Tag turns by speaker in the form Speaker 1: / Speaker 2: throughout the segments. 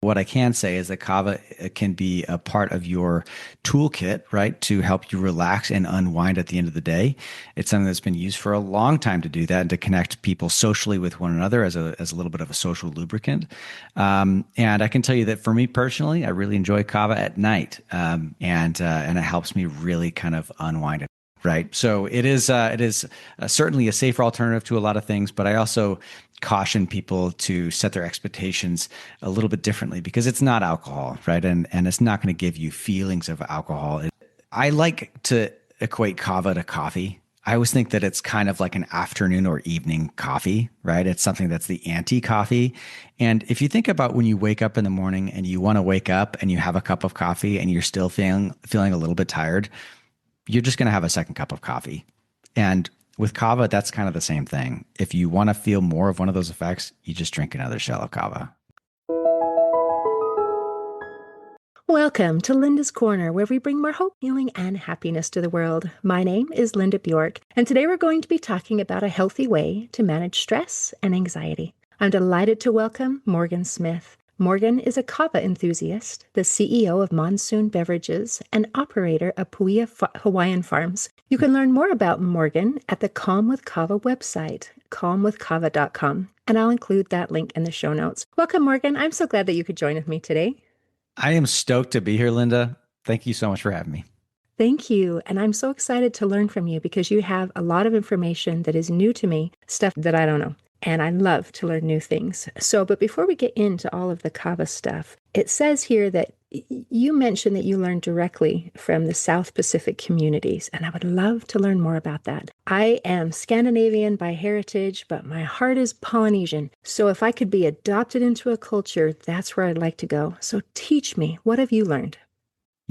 Speaker 1: What I can say is that Kava can be a part of your toolkit, right, to help you relax and unwind at the end of the day. It's something that's been used for a long time to do that and to connect people socially with one another as a little bit of a social lubricant. And I can tell you that for me personally, I really enjoy Kava at night, and it helps me really kind of unwind. Right. So it is certainly a safer alternative to a lot of things, but I also caution people to set their expectations a little bit differently because it's not alcohol, right? And it's not going to give you feelings of alcohol. I like to equate kava to coffee. I always think that it's kind of like an afternoon or evening coffee, right? It's something that's the anti-coffee. And if you think about when you wake up in the morning and you want to wake up and you have a cup of coffee and you're still feeling a little bit tired, you're just going to have a second cup of coffee. And with kava, that's kind of the same thing. If you want to feel more of one of those effects, you just drink another shell of kava.
Speaker 2: Welcome to Linda's Corner, where we bring more hope, healing, and happiness to the world. My name is Linda Bjork, and today we're going to be talking about a healthy way to manage stress and anxiety. I'm delighted to welcome Morgan Smith. Morgan is a kava enthusiast, the CEO of Monsoon Beverages, and operator of Hawaiian Farms. You can learn more about Morgan at the Kalm with Kava website, kalmwithkava.com, and I'll include that link in the show notes. Welcome, Morgan. I'm so glad that you could join with me today.
Speaker 1: I am stoked to be here, Linda. Thank you so much for having me.
Speaker 2: Thank you. And I'm so excited to learn from you because you have a lot of information that is new to me, stuff that I don't know. And I love to learn new things. But before we get into all of the kava stuff, it says here that you mentioned that you learned directly from the South Pacific communities, and I would love to learn more about that. I am Scandinavian by heritage, but my heart is Polynesian. So if I could be adopted into a culture, that's where I'd like to go. So teach me, what have you learned?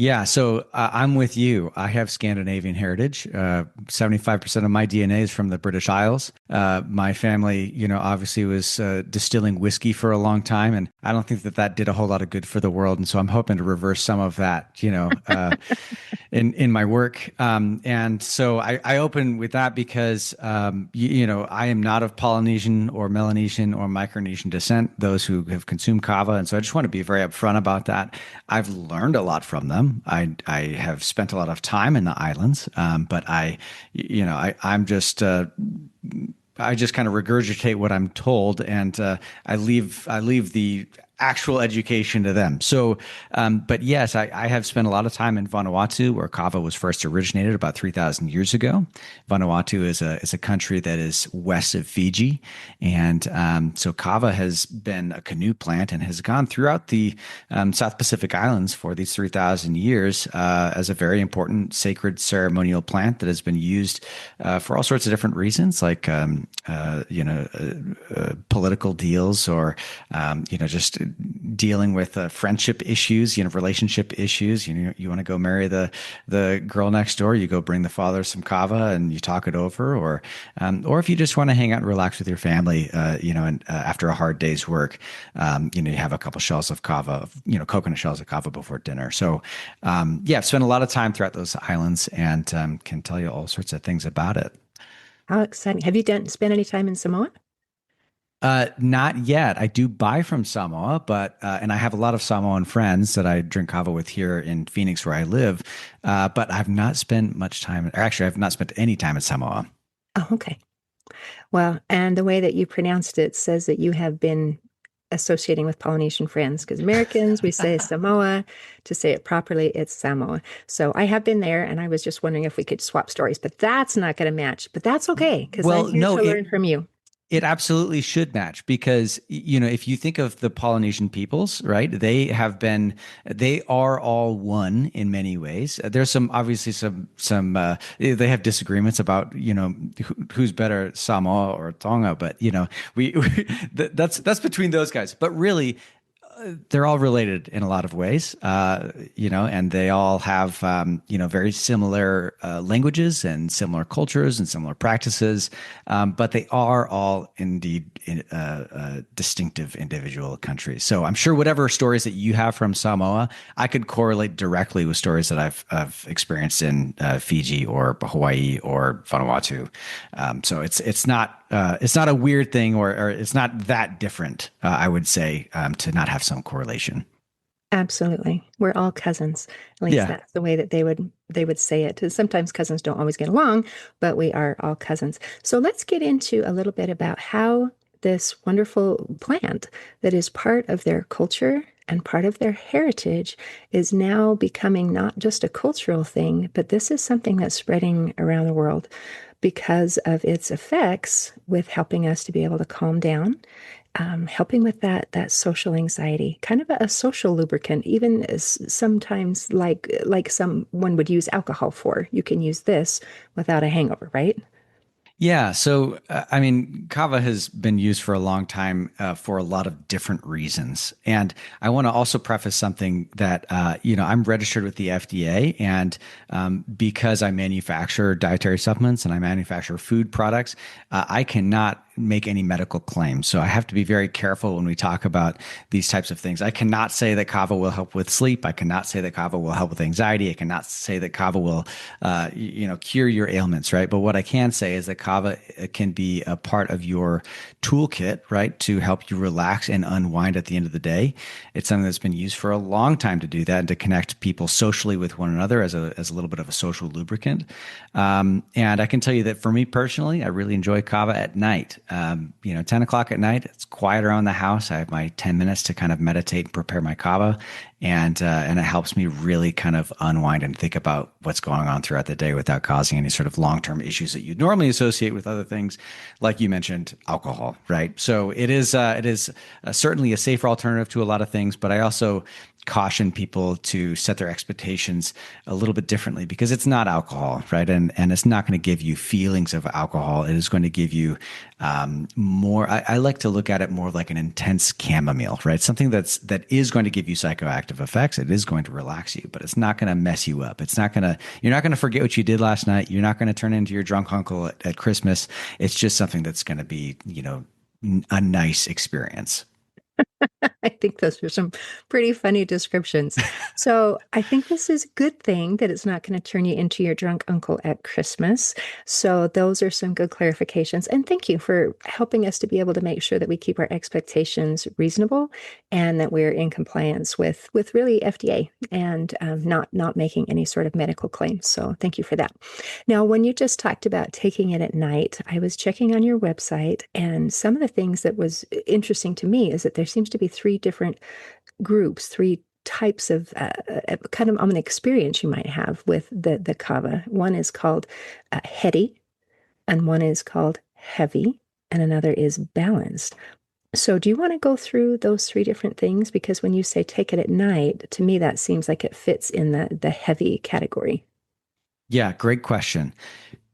Speaker 1: Yeah, so I'm with you. I have Scandinavian heritage. 75% of my DNA is from the British Isles. My family, obviously was distilling whiskey for a long time, and I don't think that that did a whole lot of good for the world. And so I'm hoping to reverse some of that, in my work. And so I open with that because, I am not of Polynesian or Melanesian or Micronesian descent, those who have consumed kava. And so I just want to be very upfront about that. I've learned a lot from them. I have spent a lot of time in the islands, but I'm just I just kind of regurgitate what I'm told, and I leave the actual education to them. So, but yes, I have spent a lot of time in Vanuatu, where kava was first originated about 3,000 years ago. Vanuatu is a country that is west of Fiji, and so kava has been a canoe plant and has gone throughout the South Pacific Islands for these 3,000 years as a very important sacred ceremonial plant that has been used for all sorts of different reasons, like political deals or just dealing with friendship issues, relationship issues. You want to go marry the girl next door, you go bring the father some kava and you talk it over, or if you just want to hang out and relax with your family, and after a hard day's work, you have a couple shells of kava, coconut shells of kava before dinner. So, I've spent a lot of time throughout those islands and can tell you all sorts of things about it.
Speaker 2: How exciting. Have you spent any time in Samoa?
Speaker 1: Not yet. I do buy from Samoa, and I have a lot of Samoan friends that I drink kava with here in Phoenix, where I live. But I've not spent much time, or actually, I've not spent any time in Samoa.
Speaker 2: Oh, okay. Well, and the way that you pronounced it says that you have been associating with Polynesian friends, because Americans, we say Samoa. To say it properly, it's Samoa. So I have been there, and I was just wondering if we could swap stories, but that's not going to match. But that's okay, because I'm here to learn from you.
Speaker 1: It absolutely should match because, if you think of the Polynesian peoples, right, they are all one in many ways. There's obviously some they have disagreements about, who's better, Samoa or Tonga, but, that's between those guys. But really, they're all related in a lot of ways, and they all have, very similar languages and similar cultures and similar practices, but they are all indeed distinctive individual countries. So I'm sure whatever stories that you have from Samoa, I could correlate directly with stories that I've experienced in Fiji or Hawaii or Vanuatu. So it's not it's not a weird thing, or it's not that different. I would say to not have some correlation.
Speaker 2: Absolutely. We're all cousins. At least
Speaker 1: Yeah.
Speaker 2: that's the way that they would say it. Sometimes cousins don't always get along, but we are all cousins. So let's get into a little bit about how this wonderful plant that is part of their culture and part of their heritage is now becoming not just a cultural thing, but this is something that's spreading around the world because of its effects with helping us to be able to calm down, helping with that social anxiety, kind of a social lubricant, even as sometimes like someone would use alcohol for. You can use this without a hangover, right?
Speaker 1: Yeah. So, I mean, kava has been used for a long time for a lot of different reasons. And I want to also preface something that, I'm registered with the FDA. And because I manufacture dietary supplements and I manufacture food products, I cannot make any medical claims. So I have to be very careful when we talk about these types of things. I cannot say that kava will help with sleep. I cannot say that kava will help with anxiety. I cannot say that kava will, cure your ailments, right? But what I can say is that kava can be a part of your toolkit, right, to help you relax and unwind at the end of the day. It's something that's been used for a long time to do that and to connect people socially with one another as a little bit of a social lubricant. And I can tell you that for me personally, I really enjoy kava at night. 10 o'clock at night, it's quiet around the house. I have my 10 minutes to kind of meditate and prepare my kava. And it helps me really kind of unwind and think about what's going on throughout the day without causing any sort of long-term issues that you normally associate with other things, like you mentioned, alcohol, right? So it is certainly a safer alternative to a lot of things, but I also caution people to set their expectations a little bit differently because it's not alcohol, right? And it's not going to give you feelings of alcohol. It is going to give you more. I like to look at it more like an intense chamomile, right? Something that is going to give you psychoactive effects. It is going to relax you, but it's not going to mess you up. You're not going to forget what you did last night. You're not going to turn into your drunk uncle at Christmas. It's just something that's going to be, a nice experience.
Speaker 2: I think those are some pretty funny descriptions. So I think this is a good thing that it's not going to turn you into your drunk uncle at Christmas. So those are some good clarifications. And thank you for helping us to be able to make sure that we keep our expectations reasonable and that we're in compliance with really FDA and not making any sort of medical claims. So thank you for that. Now, when you just talked about taking it at night, I was checking on your website, and some of the things that was interesting to me is that there seems to be three different groups, three types of kind of an experience you might have with the kava. One is called heady, and one is called heavy, and another is balanced. So, do you want to go through those three different things? Because when you say take it at night, to me that seems like it fits in the heavy category.
Speaker 1: Yeah, great question.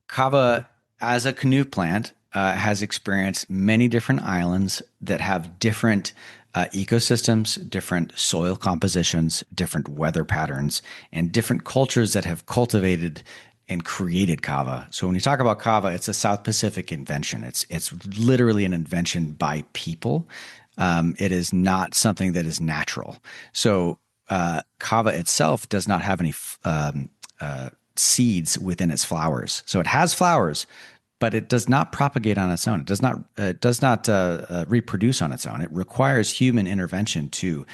Speaker 1: Kava, as a canoe plant, has experienced many different islands that have different ecosystems, different soil compositions, different weather patterns, and different cultures that have cultivated and created kava. So when you talk about kava, it's a South Pacific invention. It's literally an invention by people. It is not something that is natural. So kava itself does not have any seeds within its flowers. So it has flowers, but it does not propagate on its own. It does not reproduce on its own. It requires human intervention to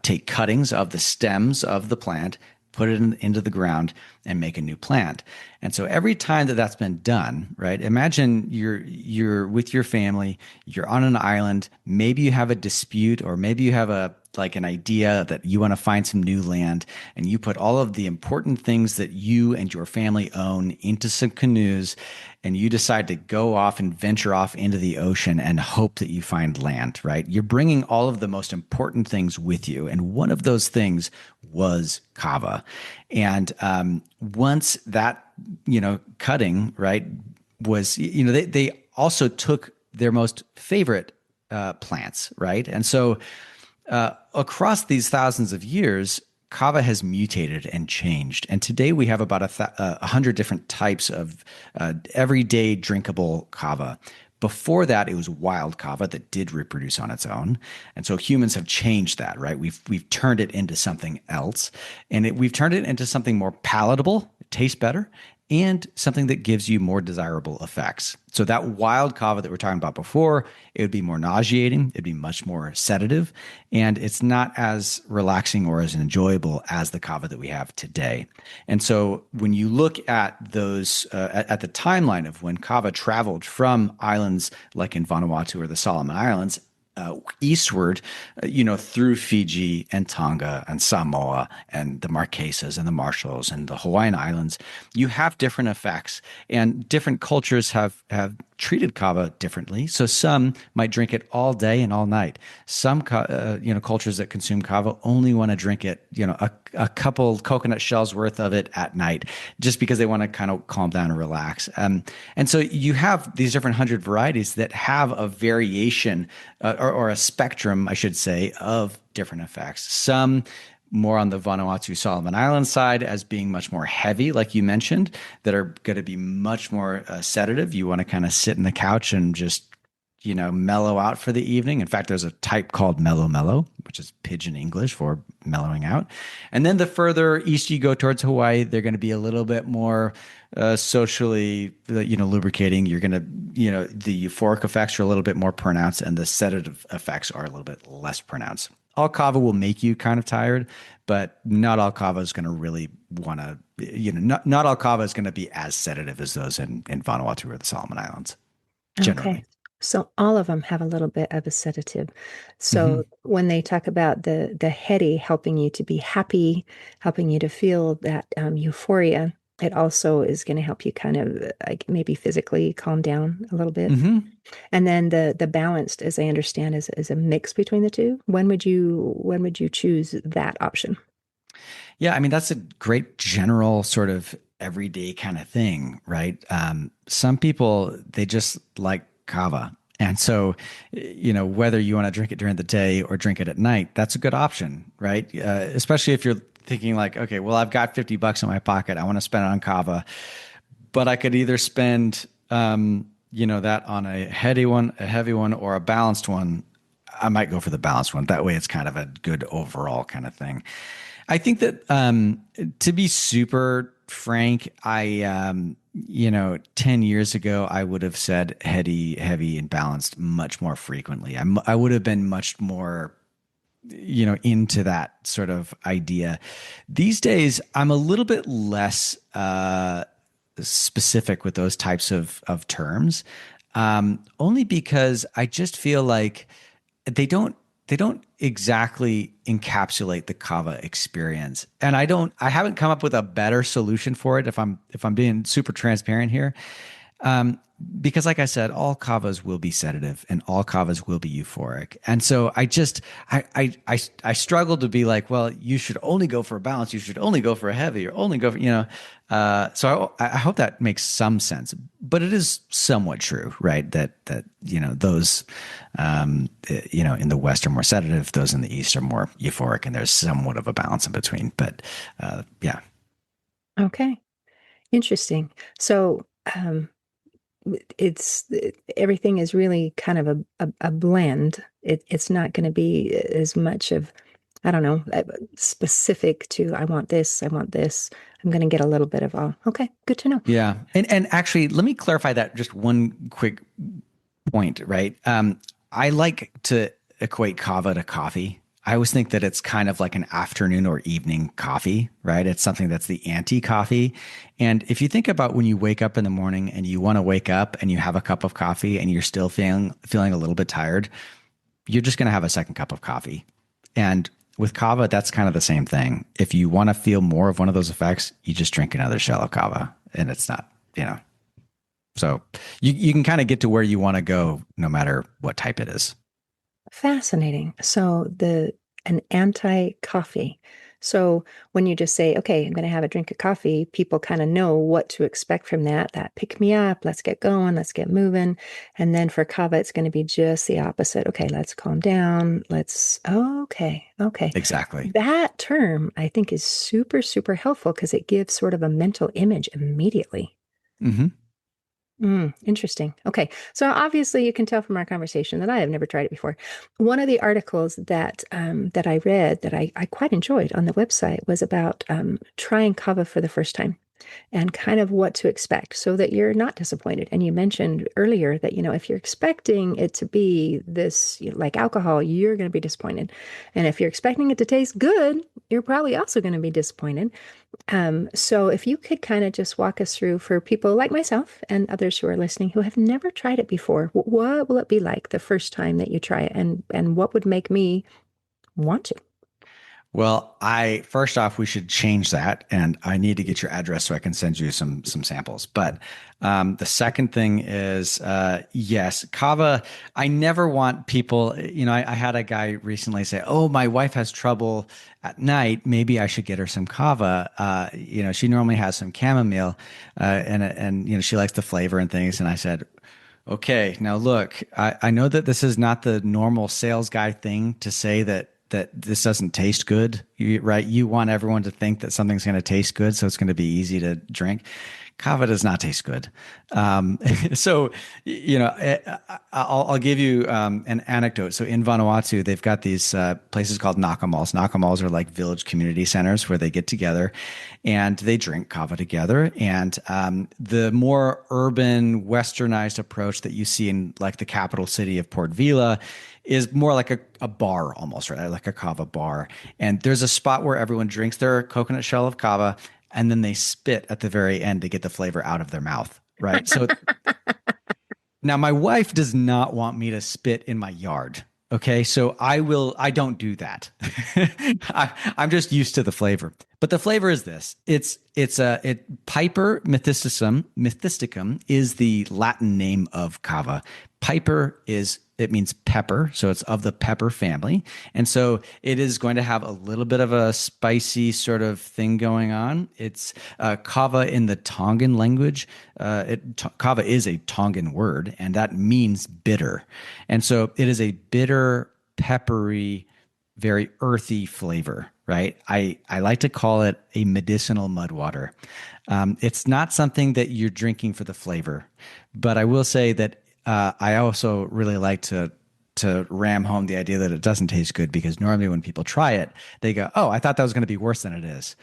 Speaker 1: take cuttings of the stems of the plant, put it into the ground, and make a new plant. And so every time that that's been done, right? Imagine you're with your family, you're on an island, maybe you have a dispute, or maybe you have an idea that you want to find some new land, and you put all of the important things that you and your family own into some canoes, and you decide to go off and venture off into the ocean and hope that you find land, right? You're bringing all of the most important things with you. And one of those things was kava. And once that, cutting, right, was, they also took their most favorite plants, right? And so across these thousands of years, kava has mutated and changed. And today we have about 100 different types of everyday drinkable kava. Before that, it was wild kava that did reproduce on its own. And so humans have changed that, right? We've turned it into something else. And we've turned it into something more palatable. It tastes better. and something that gives you more desirable effects. So that wild kava that we are talking about before, it would be more nauseating, it'd be much more sedative, and it's not as relaxing or as enjoyable as the kava that we have today. And so when you look at those at the timeline of when kava traveled from islands like in Vanuatu or the Solomon Islands eastward, through Fiji and Tonga and Samoa and the Marquesas and the Marshalls and the Hawaiian Islands, you have different effects, and different cultures have treated kava differently. So some might drink it all day and all night. Some cultures that consume kava only want to drink it, a couple coconut shells worth of it at night, just because they want to kind of calm down and relax. And so you have these different 100 varieties that have a variation or a spectrum, I should say, of different effects. Some more on the Vanuatu Solomon Island side as being much more heavy, like you mentioned, that are going to be much more sedative. You want to kind of sit in the couch and just, mellow out for the evening. In fact, there's a type called mellow mellow, which is pidgin English for mellowing out. And then the further east you go towards Hawaii, they're going to be a little bit more socially, lubricating. You're going to, the euphoric effects are a little bit more pronounced, and the sedative effects are a little bit less pronounced. All kava will make you kind of tired, but not all kava is going to really want to, not all kava is going to be as sedative as those in Vanuatu or the Solomon Islands, generally.
Speaker 2: Okay. So all of them have a little bit of a sedative.
Speaker 1: Mm-hmm.
Speaker 2: So when they talk about the heady helping you to be happy, helping you to feel that euphoria, it also is going to help you kind of like maybe physically calm down a little bit.
Speaker 1: Mm-hmm.
Speaker 2: And then the balanced, as I understand, is a mix between the two. When would you choose that option?
Speaker 1: Yeah, I mean, that's a great general sort of everyday kind of thing, right? Some people, they just like kava. And so, whether you want to drink it during the day or drink it at night, that's a good option, right? Especially if you're thinking like, okay, well, I've got $50 in my pocket. I want to spend it on kava, but I could either spend, that on a heavy one, or a balanced one. I might go for the balanced one. That way it's kind of a good overall kind of thing. I think that to be super frank, 10 years ago, I would have said heavy, and balanced much more frequently. I would have been much more, into that sort of idea. These days, I'm a little bit less specific with those types of terms, only because I just feel like they don't exactly encapsulate the kava experience. And I haven't come up with a better solution for it, if I'm being super transparent here. Because like I said, all kavas will be sedative and all kavas will be euphoric. And so I struggle to be like, well, you should only go for a balance. You should only go for a heavy, or only go for, so I hope that makes some sense, but it is somewhat true, right? That those, in the West are more sedative. Those in the East are more euphoric, and there's somewhat of a balance in between, but, yeah.
Speaker 2: Okay. Interesting. So, it's everything is really kind of a blend. It's not going to be as much of, I don't know, specific to I want this, I want this. I'm going to get a little bit of all. Okay, good to know.
Speaker 1: Yeah. And actually, let me clarify that just one quick point, right? I like to equate kava to coffee. I always think that it's kind of like an afternoon or evening coffee, right? It's something that's the anti-coffee. And if you think about when you wake up in the morning and you want to wake up and you have a cup of coffee and you're still feeling a little bit tired, you're just going to have a second cup of coffee. And with kava, that's kind of the same thing. If you want to feel more of one of those effects, you just drink another shell of kava, and it's not, so you can kind of get to where you want to go no matter what type it is.
Speaker 2: Fascinating. So an anti-coffee. So when you just say, okay, I'm going to have a drink of coffee, people kind of know what to expect from that. That pick me up, let's get going, let's get moving. And then for kava, it's going to be just the opposite. Okay, let's calm down. Okay.
Speaker 1: Exactly.
Speaker 2: That term I think is super, super helpful because it gives sort of a mental image immediately.
Speaker 1: Mm-hmm.
Speaker 2: Interesting. Okay. So obviously you can tell from our conversation that I have never tried it before. One of the articles that I read that I quite enjoyed on the website was about trying kava for the first time. and kind of what to expect so that you're not disappointed. And you mentioned earlier that, if you're expecting it to be this, like alcohol, you're going to be disappointed. And if you're expecting it to taste good, you're probably also going to be disappointed. So if you could kind of just walk us through for people like myself and others who are listening who have never tried it before, what will it be like the first time that you try it, and what would make me want to?
Speaker 1: Well, I first off, we should change that, and I need to get your address so I can send you some samples. But the second thing is, yes, kava. I never want people. I had a guy recently say, "Oh, my wife has trouble at night. Maybe I should get her some kava." She normally has some chamomile, and she likes the flavor and things. And I said, okay, now look, I know that this is not the normal sales guy thing to say that this doesn't taste good, right? You want everyone to think that something's going to taste good, so it's going to be easy to drink. Kava does not taste good. So, I'll give you an anecdote. So in Vanuatu, they've got these places called nakamalls. Nakamalls are like village community centers where they get together and they drink kava together. And the more urban, westernized approach that you see in like the capital city of Port Vila is more like a bar almost, right? Like a kava bar. And there's a spot where everyone drinks their coconut shell of kava and then they spit at the very end to get the flavor out of their mouth, right? So now my wife does not want me to spit in my yard. Okay, so I don't do that. I'm just used to the flavor. But the flavor is this. Piper methysticum is the Latin name of kava. Piper it means pepper, so it's of the pepper family. And so it is going to have a little bit of a spicy sort of thing going on. It's kava in the Tongan language. Kava is a Tongan word, and that means bitter. And so it is a bitter, peppery, very earthy flavor, right? I like to call it a medicinal mud water. It's not something that you're drinking for the flavor, but I will say that I also really like to ram home the idea that it doesn't taste good, because normally when people try it, they go, "Oh, I thought that was going to be worse than it is."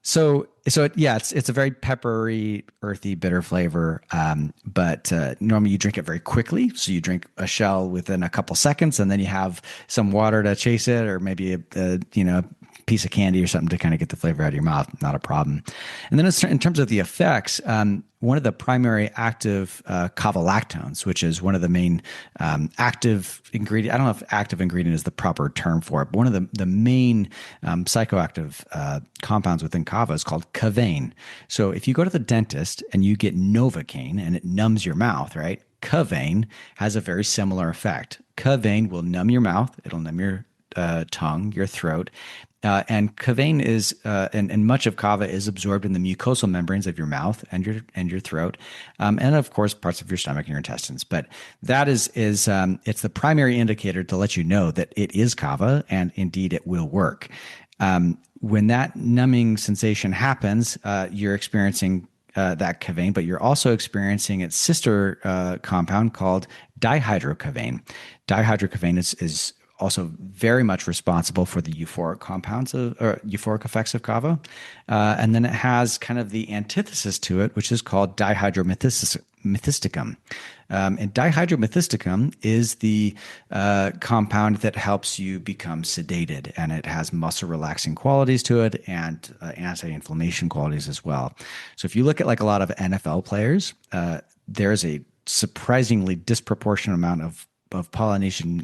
Speaker 1: It's a very peppery, earthy, bitter flavor. But normally you drink it very quickly. So you drink a shell within a couple seconds, and then you have some water to chase it, or maybe a piece of candy or something to kind of get the flavor out of your mouth. Not a problem. And then in terms of the effects, one of the primary active kavalactones, which is one of the main active ingredient. I don't know if active ingredient is the proper term for it, but one of the main psychoactive compounds within kava is called kavain. So if you go to the dentist and you get Novocaine and it numbs your mouth, right? Kavain has a very similar effect. Kavain will numb your mouth. It'll numb your tongue, your throat. And kavain is, and much of kava is absorbed in the mucosal membranes of your mouth and your throat, and of course parts of your stomach and your intestines. But that is it's the primary indicator to let you know that it is kava, and indeed it will work. When that numbing sensation happens, you're experiencing that kavain, but you're also experiencing its sister compound called dihydrokavain. Dihydrokavain is also very much responsible for the euphoric compounds or euphoric effects of kava. And then it has kind of the antithesis to it, which is called dihydromethysticum. And dihydromethysticum is the compound that helps you become sedated, and it has muscle relaxing qualities to it and anti-inflammation qualities as well. So if you look at like a lot of NFL players, there's a surprisingly disproportionate amount of Polynesian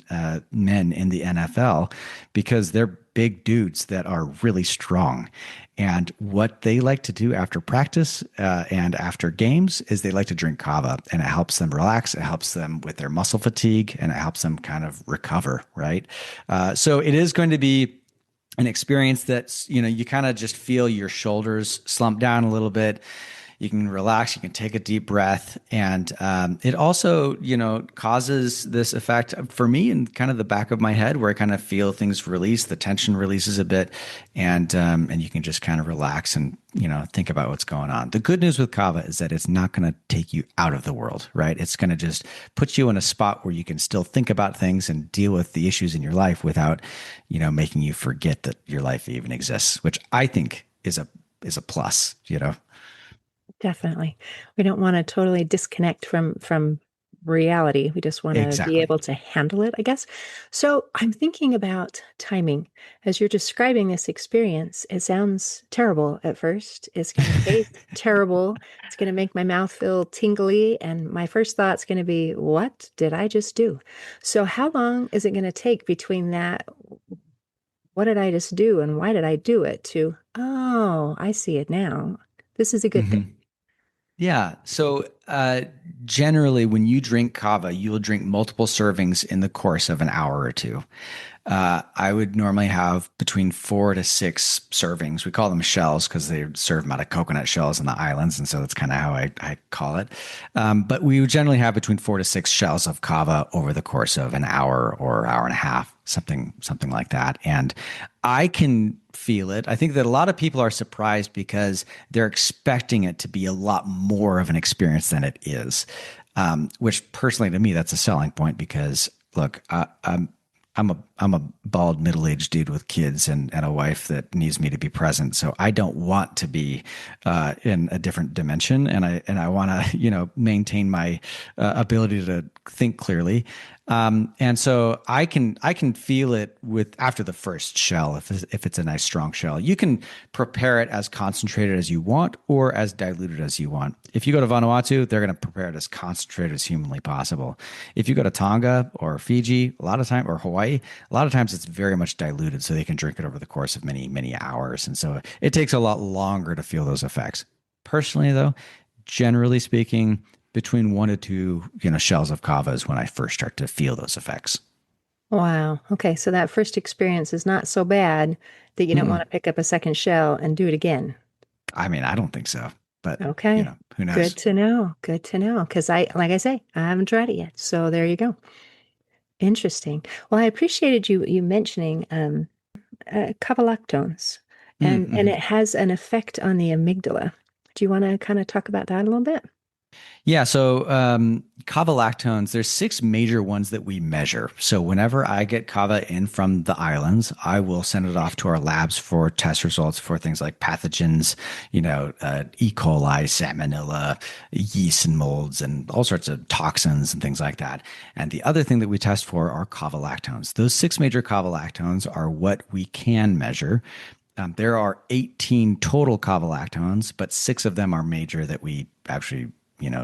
Speaker 1: men in the NFL, because they're big dudes that are really strong. And what they like to do after practice and after games is they like to drink kava, and it helps them relax. It helps them with their muscle fatigue, and it helps them kind of recover, right? So it is going to be an experience that, you kind of just feel your shoulders slump down a little bit. You can relax, you can take a deep breath. And it also, causes this effect for me in kind of the back of my head, where I kind of feel things release, the tension releases a bit, and you can just kind of relax and, think about what's going on. The good news with kava is that it's not going to take you out of the world, right? It's going to just put you in a spot where you can still think about things and deal with the issues in your life without, making you forget that your life even exists, which I think is is a plus, you know?
Speaker 2: Definitely. We don't want to totally disconnect from reality. We just want to be
Speaker 1: Exactly.
Speaker 2: able to handle it, I guess. So I'm thinking about timing. As you're describing this experience, it sounds terrible at first. It's going to taste terrible. It's going to make my mouth feel tingly. And my first thought's going to be, what did I just do? So how long is it going to take between that? What did I just do? And why did I do it? To, oh, I see it now. This is a good thing.
Speaker 1: Hmm. Yeah. So generally, when you drink kava, you will drink multiple servings in the course of an hour or two. I would normally have between 4 to 6 servings. We call them shells because they serve them out of coconut shells in the islands. And so that's kind of how I call it. But we would generally have between 4 to 6 shells of kava over the course of an hour or hour and a half, something like that. And I can feel it. I think that a lot of people are surprised because they're expecting it to be a lot more of an experience than it is. Which personally to me, that's a selling point because look, I'm a bald middle-aged dude with kids and a wife that needs me to be present. So I don't want to be in a different dimension, and I want to maintain my ability to think clearly. And so I can feel it with after the first shell if it's a nice strong shell. You can prepare it as concentrated as you want or as diluted as you want. If you go to Vanuatu, they're going to prepare it as concentrated as humanly possible. If you go to Tonga or Fiji, a lot of time or Hawaii, a lot of times it's very much diluted, so they can drink it over the course of many hours, and so it takes a lot longer to feel those effects. Personally, though, generally speaking, between 1 to 2, shells of kava is when I first start to feel those effects.
Speaker 2: Wow. Okay. So that first experience is not so bad that you don't want
Speaker 1: Mm-mm.
Speaker 2: to pick up a second shell and do it again.
Speaker 1: I mean, I don't think so, but
Speaker 2: Okay.
Speaker 1: who
Speaker 2: Good
Speaker 1: knows?
Speaker 2: to know. Good to know. Because like I say, I haven't tried it yet. So there you go. Interesting. Well, I appreciated you mentioning cavalactones, and
Speaker 1: Mm-hmm.
Speaker 2: it has an effect on the amygdala. Do you want to kind of talk about that a little bit?
Speaker 1: Yeah, so kava lactones, there's 6 major ones that we measure. So whenever I get kava in from the islands, I will send it off to our labs for test results for things like pathogens, E. coli, salmonella, yeast and molds, and all sorts of toxins and things like that. And the other thing that we test for are kava lactones. Those 6 major kava lactones are what we can measure. There are 18 total kava lactones, but 6 of them are major that we actually,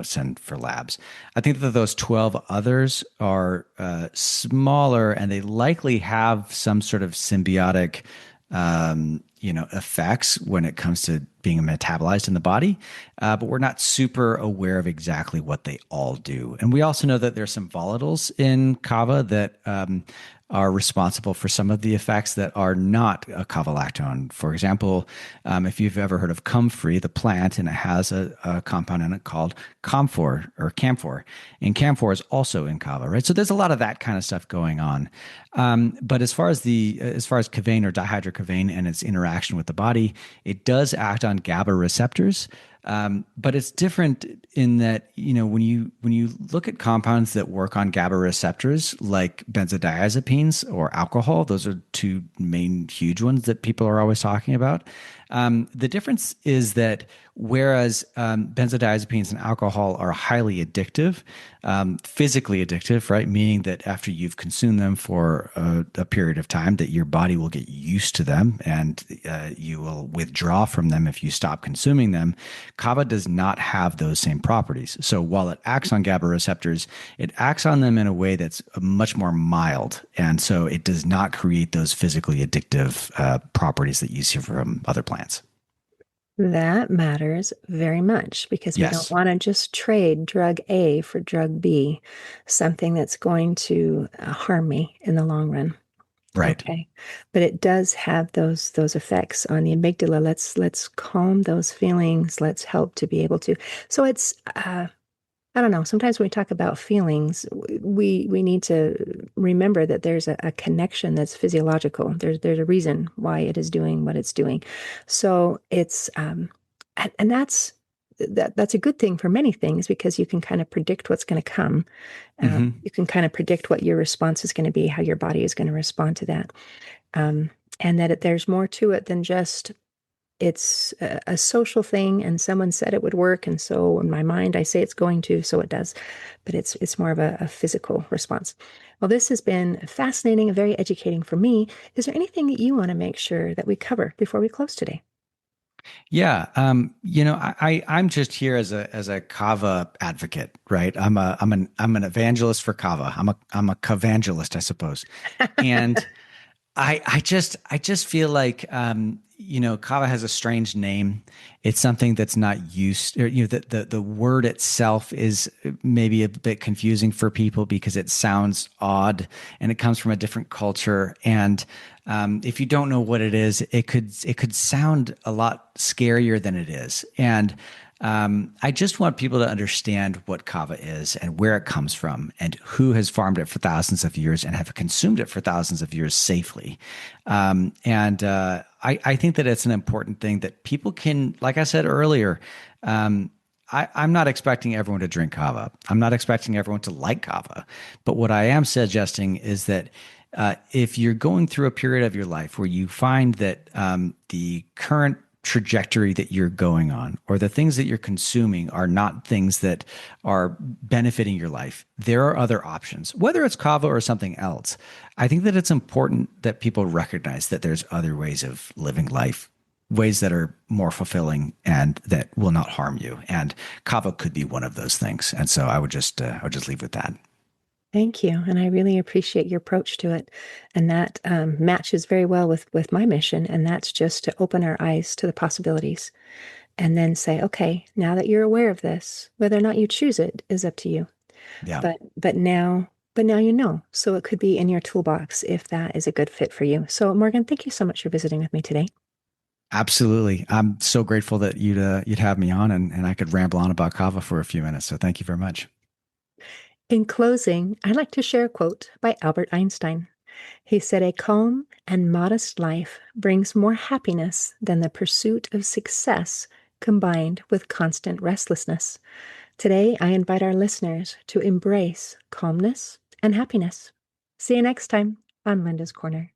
Speaker 1: send for labs. I think that those 12 others are smaller and they likely have some sort of symbiotic, effects when it comes to being metabolized in the body. But we're not super aware of exactly what they all do. And we also know that there's some volatiles in kava that are responsible for some of the effects that are not a cavalactone. For example, if you've ever heard of comfrey, the plant, and it has a compound in it called camphor or camphor, and camphor is also in kava, right? So there's a lot of that kind of stuff going on. But as far as kavain or dihydrokavain and its interaction with the body, it does act on GABA receptors. But it's different in that when you look at compounds that work on GABA receptors like benzodiazepines or alcohol, those are 2 main huge ones that people are always talking about. The difference is that whereas benzodiazepines and alcohol are highly addictive, physically addictive, right? Meaning that after you've consumed them for a period of time, that your body will get used to them and you will withdraw from them if you stop consuming them. Kava does not have those same properties. So while it acts on GABA receptors, it acts on them in a way that's much more mild. And so it does not create those physically addictive properties that you see from other plants.
Speaker 2: That matters very much because we don't
Speaker 1: Yes.
Speaker 2: want to just trade drug A for drug B, something that's going to harm me in the long run.
Speaker 1: Right.
Speaker 2: Okay. But it does have those effects on the amygdala. Let's calm those feelings. Let's help to be able to. So it's I don't know. Sometimes when we talk about feelings, we need to remember that there's a connection that's physiological. There's a reason why it is doing what it's doing. So it's and that's a good thing for many things because you can kind of predict what's going to come.
Speaker 1: Hmm.
Speaker 2: You can kind of predict what your response is going to be, how your body is going to respond to that, um, and that there's more to it than just it's a social thing, and someone said it would work, and so in my mind I say it's going to, so it does. But it's more of a physical response. Well, this has been fascinating and very educating for me. Is there anything that you want to make sure that we cover before we close today?
Speaker 1: Yeah, I'm just here as a Kava advocate, right? I'm an evangelist for Kava. I'm a Kavangelist, I suppose. And I just feel like kava has a strange name. It's something that's not used, or the word itself is maybe a bit confusing for people because it sounds odd and it comes from a different culture. And if you don't know what it is, it could sound a lot scarier than it is. And I just want people to understand what kava is and where it comes from and who has farmed it for thousands of years and have consumed it for thousands of years safely. I think that it's an important thing that people can, like I said earlier, I'm not expecting everyone to drink kava. I'm not expecting everyone to like kava. But what I am suggesting is that if you're going through a period of your life where you find that the current trajectory that you're going on or the things that you're consuming are not things that are benefiting your life, there are other options, whether it's kava or something else. I think that it's important that people recognize that there's other ways of living life, ways that are more fulfilling and that will not harm you. And kava could be one of those things. And so I would just leave with that.
Speaker 2: Thank you. And I really appreciate your approach to it. And that matches very well with my mission. And that's just to open our eyes to the possibilities and then say, okay, now that you're aware of this, whether or not you choose it is up to you.
Speaker 1: Yeah.
Speaker 2: But now you know. So it could be in your toolbox if that is a good fit for you. So Morgan, thank you so much for visiting with me today.
Speaker 1: Absolutely. I'm so grateful that you'd have me on and I could ramble on about kava for a few minutes. So thank you very much.
Speaker 2: In closing, I'd like to share a quote by Albert Einstein. He said, "A calm and modest life brings more happiness than the pursuit of success combined with constant restlessness." Today, I invite our listeners to embrace calmness and happiness. See you next time on Linda's Corner.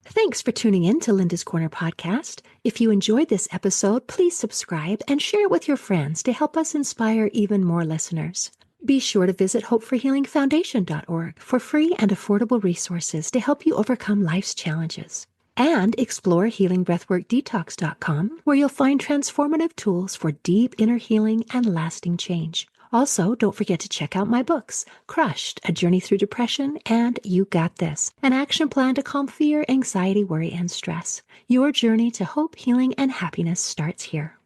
Speaker 2: Thanks for tuning in to Linda's Corner podcast. If you enjoyed this episode, please subscribe and share it with your friends to help us inspire even more listeners. Be sure to visit hopeforhealingfoundation.org for free and affordable resources to help you overcome life's challenges. And explore healingbreathworkdetox.com, where you'll find transformative tools for deep inner healing and lasting change. Also, don't forget to check out my books, Crushed, A Journey Through Depression, and You Got This, an action plan to calm fear, anxiety, worry, and stress. Your journey to hope, healing, and happiness starts here.